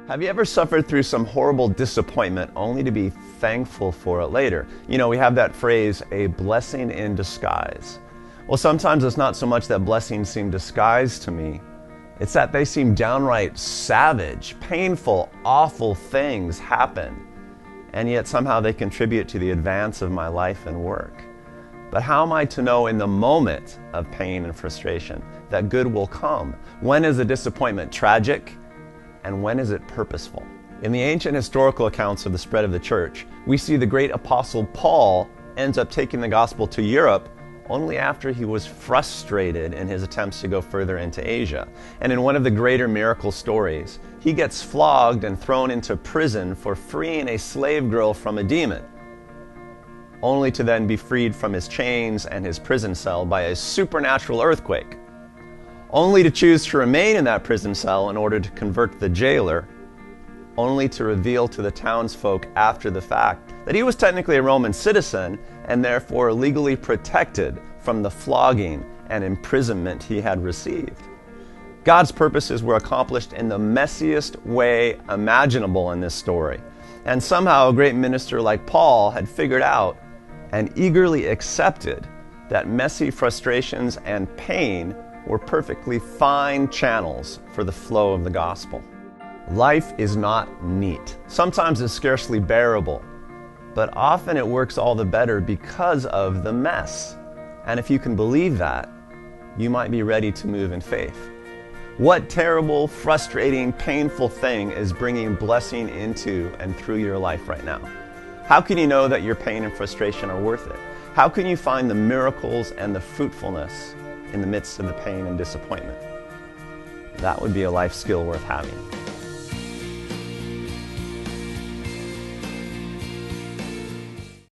Have you ever suffered through some horrible disappointment only to be thankful for it later? You know, we have that phrase, a blessing in disguise. Well, sometimes it's not so much that blessings seem disguised to me, it's that they seem downright savage, painful, awful things happen, and yet somehow they contribute to the advance of my life and work. But how am I to know in the moment of pain and frustration that good will come? When is a disappointment tragic? And when is it purposeful? In the ancient historical accounts of the spread of the church, we see the great apostle Paul ends up taking the gospel to Europe only after he was frustrated in his attempts to go further into Asia. And in one of the greater miracle stories, he gets flogged and thrown into prison for freeing a slave girl from a demon, only to then be freed from his chains and his prison cell by a supernatural earthquake, only to choose to remain in that prison cell in order to convert the jailer, only to reveal to the townsfolk after the fact that he was technically a Roman citizen and therefore legally protected from the flogging and imprisonment he had received. God's purposes were accomplished in the messiest way imaginable in this story. And somehow a great minister like Paul had figured out and eagerly accepted that messy frustrations and pain were perfectly fine channels for the flow of the gospel. Life is not neat. Sometimes it's scarcely bearable, but often it works all the better because of the mess. And if you can believe that, you might be ready to move in faith. What terrible, frustrating, painful thing is bringing blessing into and through your life right now? How can you know that your pain and frustration are worth it? How can you find the miracles and the fruitfulness in the midst of the pain and disappointment? That would be a life skill worth having.